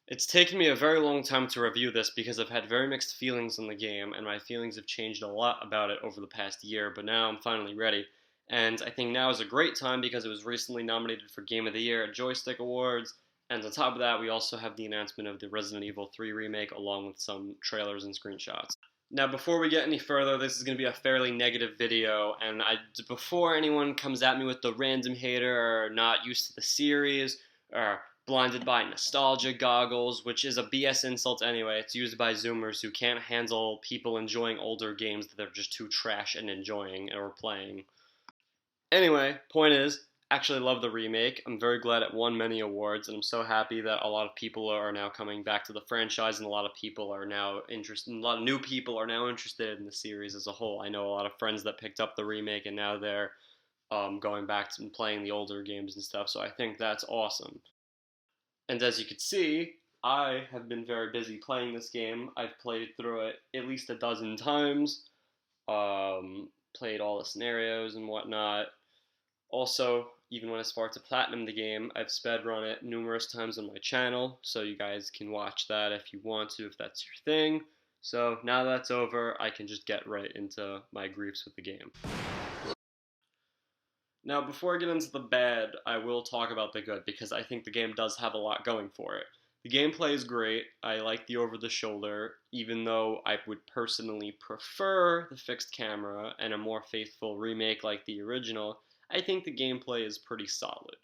It's taken me a very long time to review this because I've had very mixed feelings on the game, and my feelings have changed a lot about it over the past year, but now I'm finally ready. And I think now is a great time because it was recently nominated for Game of the Year at Joystick Awards, and on top of that, we also have the announcement of the Resident Evil 3 remake along with some trailers and screenshots. Now, before we get any further, this is going to be a fairly negative video, and before anyone comes at me with the random hater or not used to the series, or blinded by nostalgia goggles, which is a BS insult anyway. It's used by Zoomers who can't handle people enjoying older games that they're just too trash and enjoying or playing. Anyway, point is, actually love the remake. I'm very glad it won many awards, and I'm so happy that a lot of people are now coming back to the franchise, and a lot of people are now interested. A lot of new people are now interested in the series as a whole. I know a lot of friends that picked up the remake, and now they're going back to playing the older games and stuff. So I think that's awesome. And as you can see, I have been very busy playing this game. I've played through it at least a dozen times, played all the scenarios and whatnot. Also, even went as far to platinum the game. I've sped run it numerous times on my channel, so you guys can watch that if you want to, if that's your thing. So now that's over, I can just get right into my griefs with the game. Now, before I get into the bad, I will talk about the good, because I think the game does have a lot going for it. The gameplay is great. I like the over-the-shoulder, even though I would personally prefer the fixed camera and a more faithful remake like the original. I think the gameplay is pretty solid.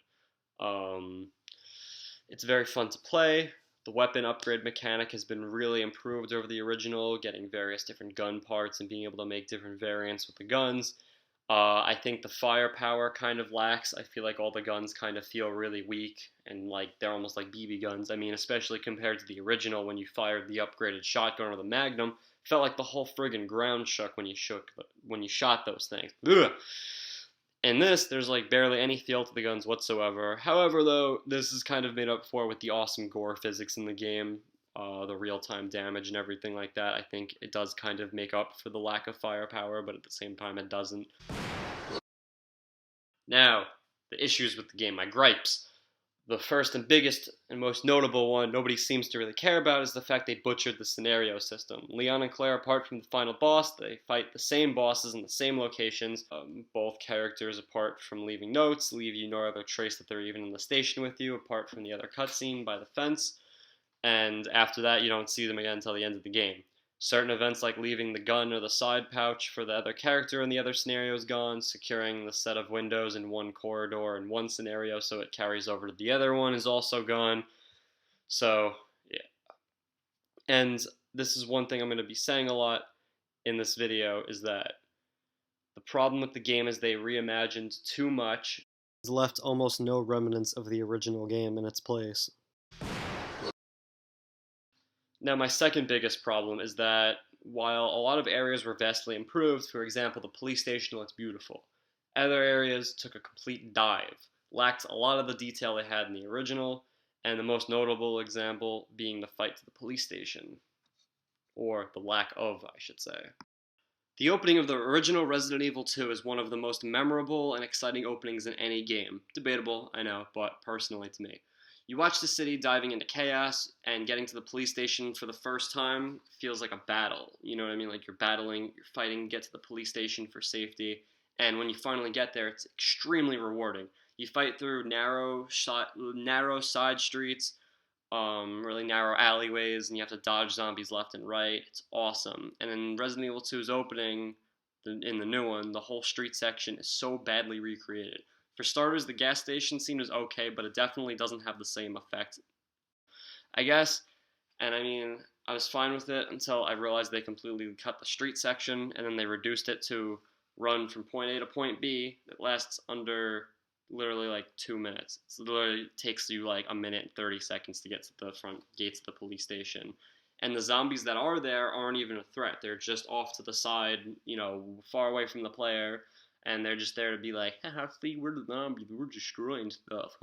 It's very fun to play. The weapon upgrade mechanic has been really improved over the original, getting various different gun parts and being able to make different variants with the guns. I think the firepower kind of lacks. I feel like all the guns kind of feel really weak and like they're almost like BB guns. I mean, especially compared to the original when you fired the upgraded shotgun or the Magnum, felt like the whole friggin' ground shook when you shot those things. Ugh. In this, there's like barely any feel to the guns whatsoever. However, though, this is kind of made up for with the awesome gore physics in the game. The real-time damage and everything like that. I think it does kind of make up for the lack of firepower, but at the same time it doesn't. Now, the issues with the game, my gripes. The first and biggest and most notable one nobody seems to really care about is the fact they butchered the scenario system. Leon and Claire, apart from the final boss, they fight the same bosses in the same locations. Both characters, apart from leaving notes, leave you no other trace that they're even in the station with you, apart from the other cutscene by the fence. And after that, you don't see them again until the end of the game. Certain events like leaving the gun or the side pouch for the other character in the other scenario is gone, securing the set of windows in one corridor in one scenario so it carries over to the other one is also gone. So, yeah. And this is one thing I'm going to be saying a lot in this video, is that the problem with the game is they reimagined too much. It's left almost no remnants of the original game in its place. Now, my second biggest problem is that while a lot of areas were vastly improved, for example, the police station looks beautiful, other areas took a complete dive, lacked a lot of the detail they had in the original, and the most notable example being the fight to the police station. Or the lack of, I should say. The opening of the original Resident Evil 2 is one of the most memorable and exciting openings in any game. Debatable, I know, but personally to me. You watch the city diving into chaos, and getting to the police station for the first time feels like a battle. You know what I mean? Like you're battling, you're fighting to get to the police station for safety, and when you finally get there, it's extremely rewarding. You fight through narrow side streets, really narrow alleyways, and you have to dodge zombies left and right. It's awesome. And in Resident Evil 2's opening, in the new one, the whole street section is so badly recreated. For starters, the gas station scene is okay, but it definitely doesn't have the same effect, I guess. And I mean, I was fine with it until I realized they completely cut the street section, and then they reduced it to run from point A to point B that lasts under literally like 2 minutes. It literally takes you like a minute and 30 seconds to get to the front gates of the police station. And the zombies that are there aren't even a threat. They're just off to the side, you know, far away from the player. And they're just there to be like, haha, see, we're the zombies, we're destroying stuff.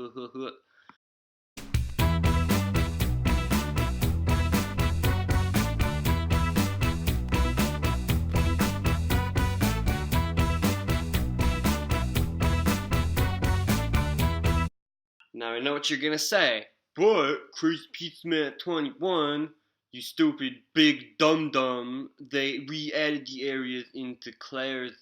Now I know what you're gonna say, But Chris Pizza 21, you stupid big dum dum, they re-added the areas into Claire's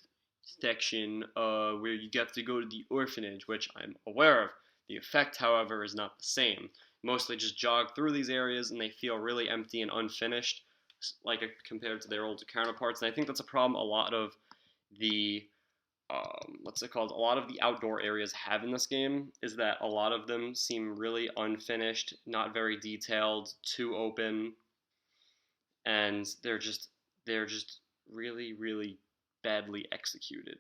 section, where you have to go to the orphanage, which I'm aware of. The effect, however, is not the same. Mostly just jog through these areas, and they feel really empty and unfinished, like compared to their older counterparts. And I think that's a problem a lot of the what's it called? A lot of the outdoor areas have in this game is that a lot of them seem really unfinished, not very detailed, too open, and they're just really badly executed.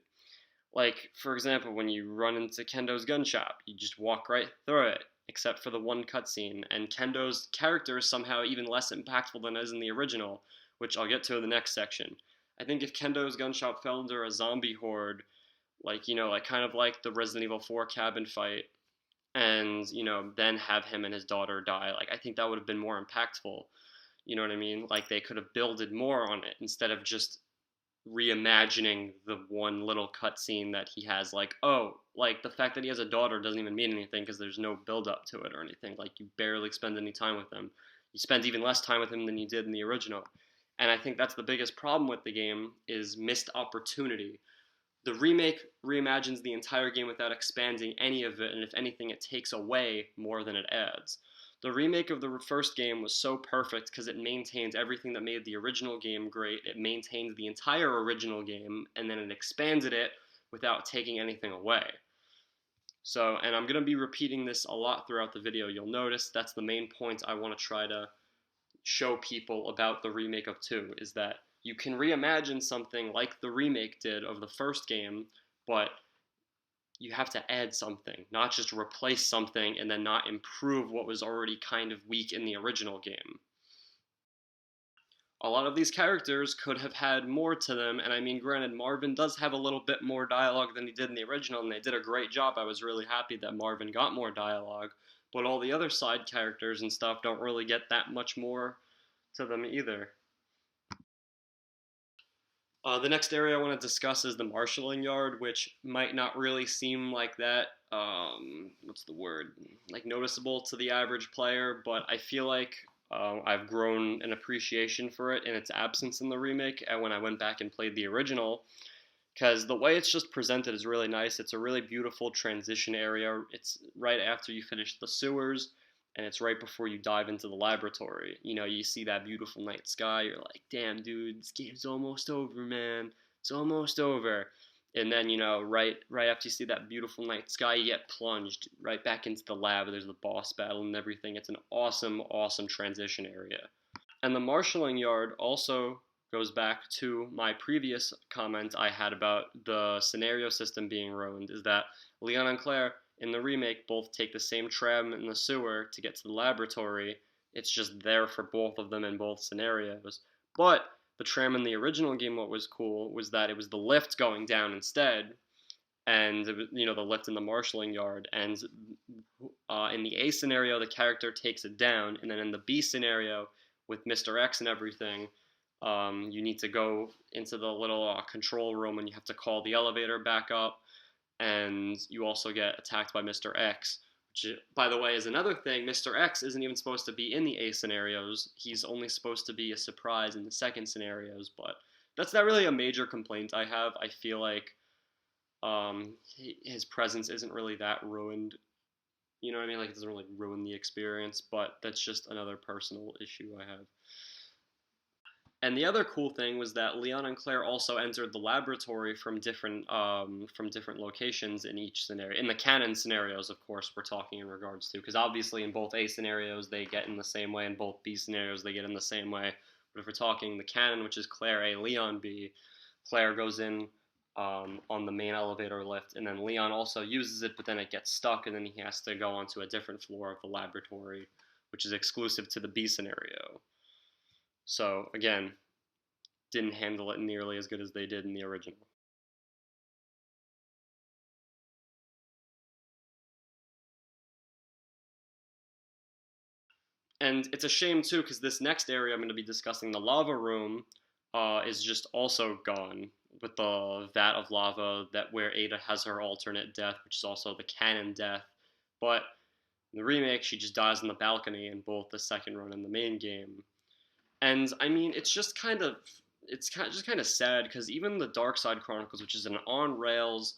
Like, for example, when you run into Kendo's gun shop, you just walk right through it, except for the one cutscene. And Kendo's character is somehow even less impactful than is in the original, which I'll get to in the next section. I think if Kendo's gun shop fell under a zombie horde, like, like kind of like the Resident Evil 4 cabin fight, and, then have him and his daughter die, like, I think that would have been more impactful. You know what I mean? Like, they could have builded more on it instead of just reimagining the one little cutscene that he has. Like, oh, like the fact that he has a daughter doesn't even mean anything because there's no build up to it or anything. Like, you barely spend any time with him. You spend even less time with him than you did in the original. And I think that's the biggest problem with the game is missed opportunity. The remake reimagines the entire game without expanding any of it, and if anything, it takes away more than it adds. The remake of the first game was so perfect because it maintains everything that made the original game great. It maintains the entire original game, and then it expanded it without taking anything away. So, and I'm going to be repeating this a lot throughout the video. You'll notice that's the main point I want to try to show people about the remake of 2, is that you can reimagine something like the remake did of the first game, but you have to add something, not just replace something and then not improve what was already kind of weak in the original game. A lot of these characters could have had more to them, and I mean, granted, Marvin does have a little bit more dialogue than he did in the original, and they did a great job. I was really happy that Marvin got more dialogue, but all the other side characters and stuff don't really get that much more to them either. The next area I want to discuss is the marshalling yard, which might not really seem like that, what's the word, like noticeable to the average player, but I feel like I've grown an appreciation for it in its absence in the remake, and when I went back and played the original, because the way it's just presented is really nice. It's a really beautiful transition area. It's right after you finish the sewers, and it's right before you dive into the laboratory. You see that beautiful night sky. You're like, damn, dude, this game's almost over, man. It's almost over. And then, right after you see that beautiful night sky, you get plunged right back into the lab. There's the boss battle and everything. It's an awesome transition area. And the marshalling yard also goes back to my previous comment I had about the scenario system being ruined, is that Leon and Claire in the remake both take the same tram in the sewer to get to the laboratory. It's just there for both of them in both scenarios. But the tram in the original game, what was cool was that it was the lift going down instead, and it was, the lift in the marshalling yard. And in the A scenario, the character takes it down, and then in the B scenario, with Mr. X and everything, you need to go into the little control room, and you have to call the elevator back up, and you also get attacked by Mr. X, which, by the way, is another thing. Mr. X isn't even supposed to be in the A scenarios. He's only supposed to be a surprise in the second scenarios, but that's not really a major complaint I have. I feel like his presence isn't really that ruined. You know what I mean? Like, it doesn't really ruin the experience, but that's just another personal issue I have. And the other cool thing was that Leon and Claire also entered the laboratory from different locations in each scenario. In the canon scenarios, of course, we're talking in regards to, because obviously in both A scenarios they get in the same way, in both B scenarios they get in the same way. But if we're talking the canon, which is Claire A, Leon B, Claire goes in on the main elevator lift, and then Leon also uses it, but then it gets stuck, and then he has to go onto a different floor of the laboratory, which is exclusive to the B scenario. So, again, didn't handle it nearly as good as they did in the original. And it's a shame, too, because this next area I'm going to be discussing, the lava room, is just also gone, with the vat of lava where Ada has her alternate death, which is also the canon death. But In the remake, she just dies on the balcony in both the second run and the main game. And I mean, just kind of sad because even the Dark Side Chronicles, which is an on rails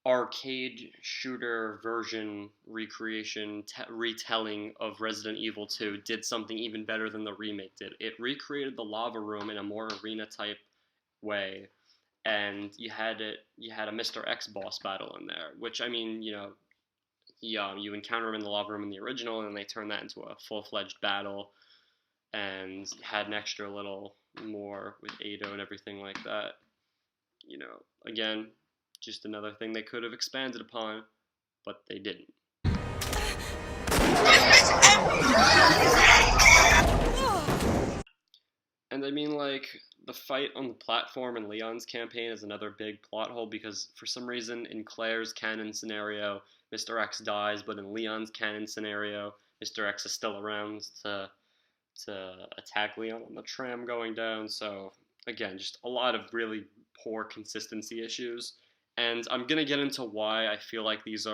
arcade shooter version recreation retelling of Resident Evil 2, did something even better than the remake did. It recreated the lava room in a more arena type way, and you had a Mr. X boss battle in there, which I mean, you encounter him in the lava room in the original, and they turned that into a full-fledged battle, and had an extra little more with Ado and everything like that. Again, just another thing they could have expanded upon, but they didn't. And I mean, like, the fight on the platform in Leon's campaign is another big plot hole because for some reason in Claire's canon scenario, Mr. X dies, but in Leon's canon scenario, Mr. X is still around to attack Leon on the tram going down. So again, just a lot of really poor consistency issues. And I'm gonna get into why I feel like these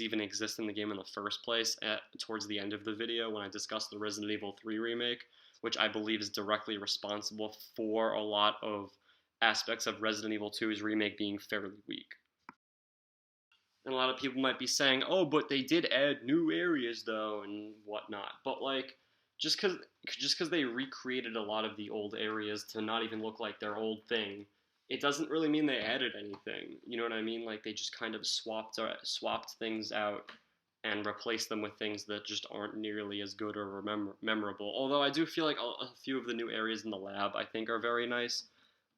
even exist in the game in the first place towards the end of the video when I discuss the Resident Evil 3 remake, which I believe is directly responsible for a lot of aspects of Resident Evil 2's remake being fairly weak. And a lot of people might be saying, "Oh, but they did add new areas though and whatnot." But like, just because they recreated a lot of the old areas to not even look like their old thing, it doesn't really mean they added anything. You know what I mean? Like they just kind of swapped things out and replaced them with things that just aren't nearly as good or memorable. Although I do feel like a few of the new areas in the lab I think are very nice.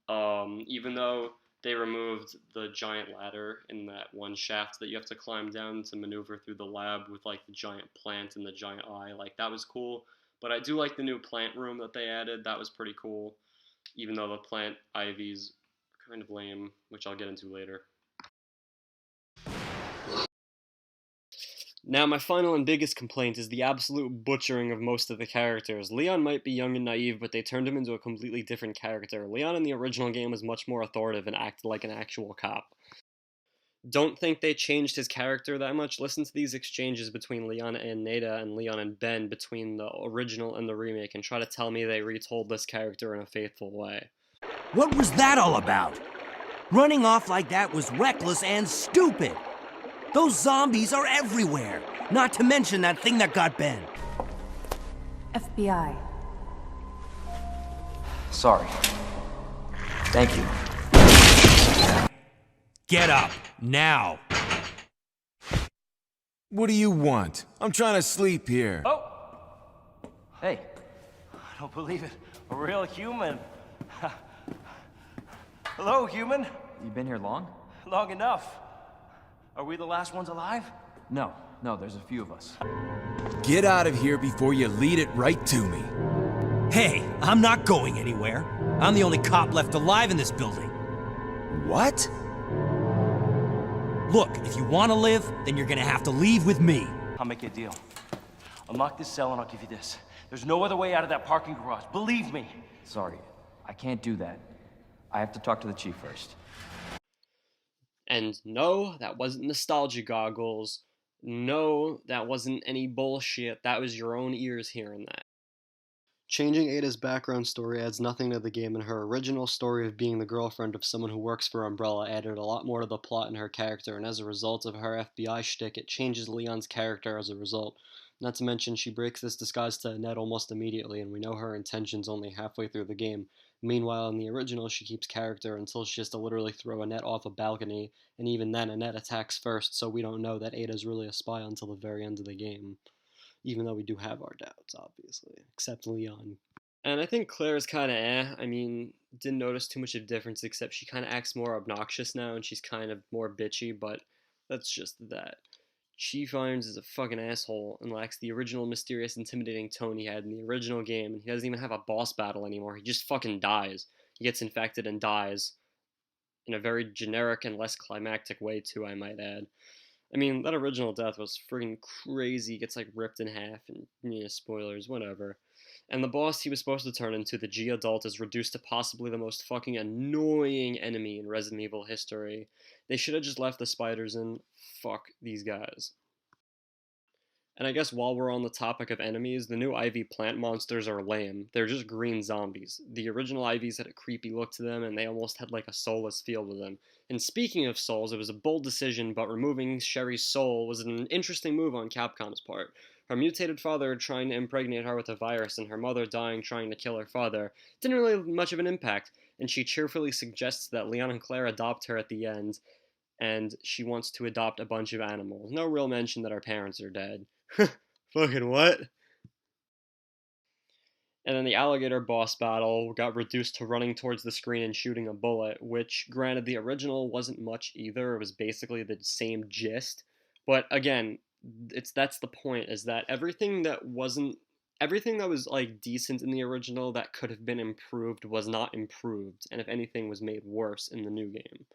Even though they removed the giant ladder in that one shaft that you have to climb down to maneuver through the lab with like the giant plant and the giant eye, like that was cool. But I do like the new plant room that they added. That was pretty cool, even though the plant ivies are kind of lame, which I'll get into later. Now, my final and biggest complaint is the absolute butchering of most of the characters. Leon might be young and naive, but they turned him into a completely different character. Leon in the original game was much more authoritative and acted like an actual cop. Don't think they changed his character that much. Listen to these exchanges between Leon and Nada and Leon and Ben between the original and the remake and try to tell me they retold this character in a faithful way. What was that all about? Running off like that was reckless and stupid. Those zombies are everywhere, not to mention that thing that got Ben. FBI. Sorry. Thank you. Get up, now. What do you want? I'm trying to sleep here. Oh! Hey, I don't believe it. A real human. Hello, human. You been here long? Long enough. Are we the last ones alive? No, there's a few of us. Get out of here before you lead it right to me. Hey, I'm not going anywhere. I'm the only cop left alive in this building. What? Look, if you want to live, then you're gonna have to leave with me. I'll make you a deal. Unlock this cell and I'll give you this. There's no other way out of that parking garage. Believe me. Sorry, I can't do that. I have to talk to the chief first. And no, that wasn't nostalgia goggles. No, that wasn't any bullshit. That was your own ears hearing that. Changing Ada's background story adds nothing to the game, and her original story of being the girlfriend of someone who works for Umbrella added a lot more to the plot and her character, and as a result of her FBI shtick, it changes Leon's character as a result. Not to mention, she breaks this disguise to Annette almost immediately, and we know her intentions only halfway through the game. Meanwhile, in the original, she keeps character until she has to literally throw Annette off a balcony, and even then, Annette attacks first, so we don't know that Ada's really a spy until the very end of the game. Even though we do have our doubts, obviously, except Leon. And I think Claire is kind of I mean, didn't notice too much of a difference, except she kind of acts more obnoxious now, and she's kind of more bitchy, but that's just that. Chief Irons is a fucking asshole and lacks the original mysterious, intimidating tone he had in the original game, and he doesn't even have a boss battle anymore. He just fucking dies. He gets infected and dies. In a very generic and less climactic way, too, I might add. I mean, that original death was friggin' crazy. He gets, like, ripped in half, and, yeah, spoilers, whatever. And the boss he was supposed to turn into, the G-Adult, is reduced to possibly the most fucking annoying enemy in Resident Evil history. They should have just left the spiders in. Fuck these guys. And I guess while we're on the topic of enemies, the new Ivy plant monsters are lame. They're just green zombies. The original Ivies had a creepy look to them, and they almost had like a soulless feel to them. And speaking of souls, it was a bold decision, but removing Sherry's soul was an interesting move on Capcom's part. Her mutated father trying to impregnate her with a virus, and her mother dying trying to kill her father didn't really have much of an impact, and she cheerfully suggests that Leon and Claire adopt her at the end, and she wants to adopt a bunch of animals. No real mention that her parents are dead. Fucking what? And then the alligator boss battle got reduced to running towards the screen and shooting a bullet, which, granted, the original wasn't much either. It was basically the same gist. But again, that's the point, is that everything that was like decent in the original that could have been improved was not improved, and if anything was made worse in the new game.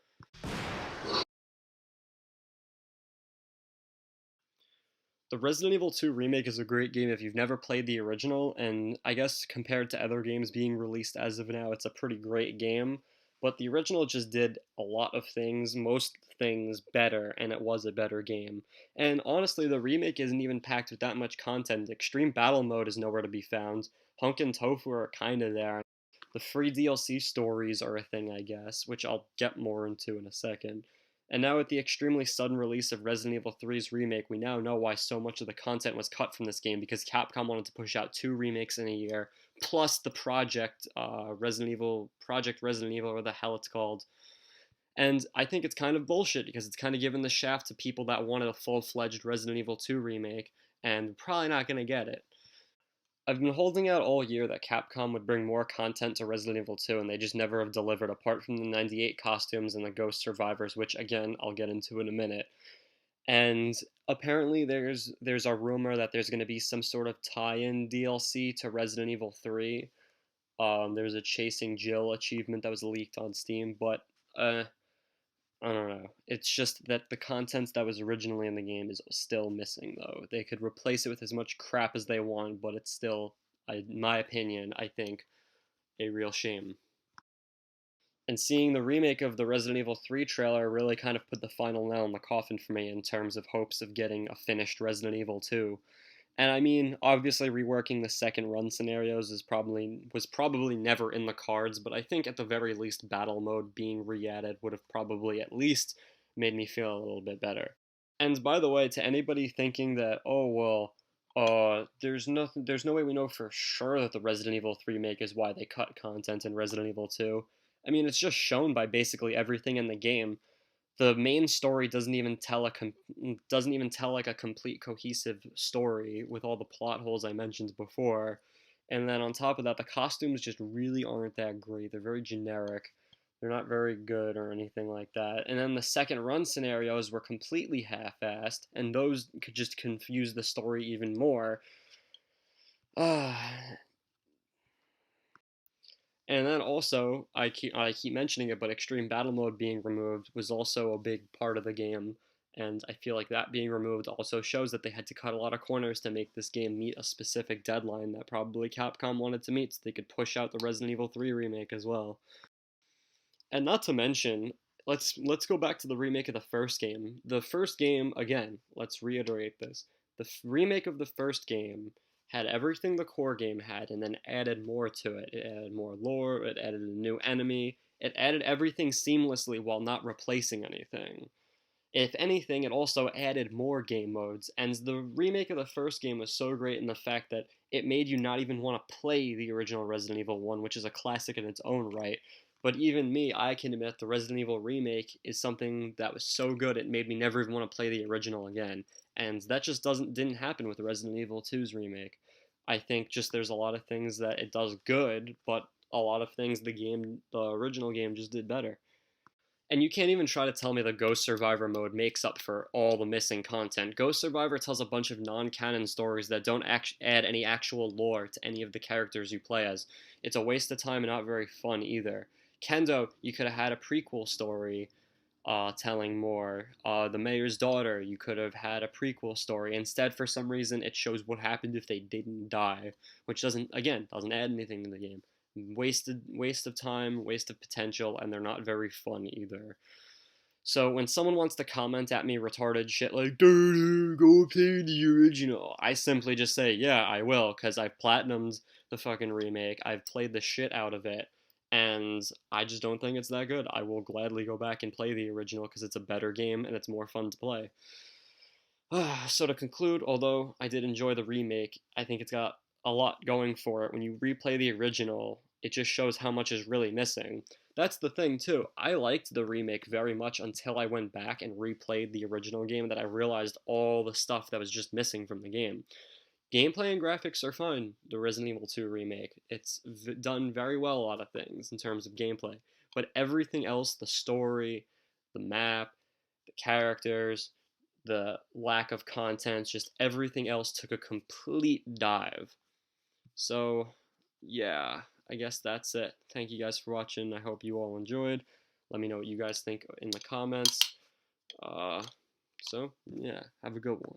The Resident Evil 2 remake is a great game if you've never played the original, and I guess compared to other games being released as of now, it's a pretty great game. But the original just did a lot of things, most things better, and it was a better game. And honestly, the remake isn't even packed with that much content. Extreme Battle Mode is nowhere to be found. Hunk and Tofu are kinda there. The free DLC stories are a thing, I guess, which I'll get more into in a second. And now with the extremely sudden release of Resident Evil 3's remake, we now know why so much of the content was cut from this game, because Capcom wanted to push out 2 remakes in a year, plus the Project Resident Evil, or the hell it's called. And I think it's kind of bullshit, because it's kind of giving the shaft to people that wanted a full-fledged Resident Evil 2 remake, and probably not going to get it. I've been holding out all year that Capcom would bring more content to Resident Evil 2, and they just never have delivered, apart from the 98 costumes and the Ghost Survivors, which, again, I'll get into in a minute. And apparently there's a rumor that there's going to be some sort of tie-in DLC to Resident Evil 3. There's a Chasing Jill achievement that was leaked on Steam, but I don't know. It's just that the content that was originally in the game is still missing, though. They could replace it with as much crap as they want, but it's still, in my opinion, I think, a real shame. And seeing the remake of the Resident Evil 3 trailer really kind of put the final nail in the coffin for me in terms of hopes of getting a finished Resident Evil 2. And I mean, obviously reworking the second run scenarios was probably never in the cards, but I think at the very least battle mode being re-added would have probably at least made me feel a little bit better. And by the way, to anybody thinking that, oh well, there's no way we know for sure that the Resident Evil 3 remake is why they cut content in Resident Evil 2. I mean, it's just shown by basically everything in the game. The main story doesn't even tell like a complete cohesive story with all the plot holes I mentioned before. And then on top of that, the costumes just really aren't that great. They're very generic. They're not very good or anything like that. And then the second run scenarios were completely half-assed, and those could just confuse the story even more. And then also, I keep mentioning it, but Extreme Battle Mode being removed was also a big part of the game, and I feel like that being removed also shows that they had to cut a lot of corners to make this game meet a specific deadline that probably Capcom wanted to meet, so they could push out the Resident Evil 3 remake as well. And not to mention, let's go back to the remake of the first game. The first game, again, let's reiterate this. The remake of the first game had everything the core game had, and then added more to it. It added more lore, it added a new enemy, it added everything seamlessly while not replacing anything. If anything, it also added more game modes, and the remake of the first game was so great in the fact that it made you not even want to play the original Resident Evil 1, which is a classic in its own right. But even me, I can admit the Resident Evil remake is something that was so good it made me never even want to play the original again. And that just didn't happen with the Resident Evil 2's remake. I think just there's a lot of things that it does good, but a lot of things the original game just did better. And you can't even try to tell me the Ghost Survivor mode makes up for all the missing content. Ghost Survivor tells a bunch of non-canon stories that don't add any actual lore to any of the characters you play as. It's a waste of time and not very fun either. Kendo, you could have had a prequel story telling more. The Mayor's Daughter, you could have had a prequel story. Instead, for some reason, it shows what happened if they didn't die, which doesn't add anything to the game. Waste of time, waste of potential, and they're not very fun either. So when someone wants to comment at me retarded shit like, dude, go play the original, I simply just say, yeah, I will, because I've platinumed the fucking remake, I've played the shit out of it, and I just don't think it's that good. I will gladly go back and play the original because it's a better game and it's more fun to play. So to conclude, although I did enjoy the remake, I think it's got a lot going for it. When you replay the original, it just shows how much is really missing. That's the thing too. I liked the remake very much until I went back and replayed the original game that I realized all the stuff that was just missing from the game. Gameplay and graphics are fine. The Resident Evil 2 remake, it's done very well a lot of things in terms of gameplay, but everything else, the story, the map, the characters, the lack of content, just everything else took a complete dive. So, yeah, I guess that's it. Thank you guys for watching. I hope you all enjoyed. Let me know what you guys think in the comments. So, yeah, have a good one.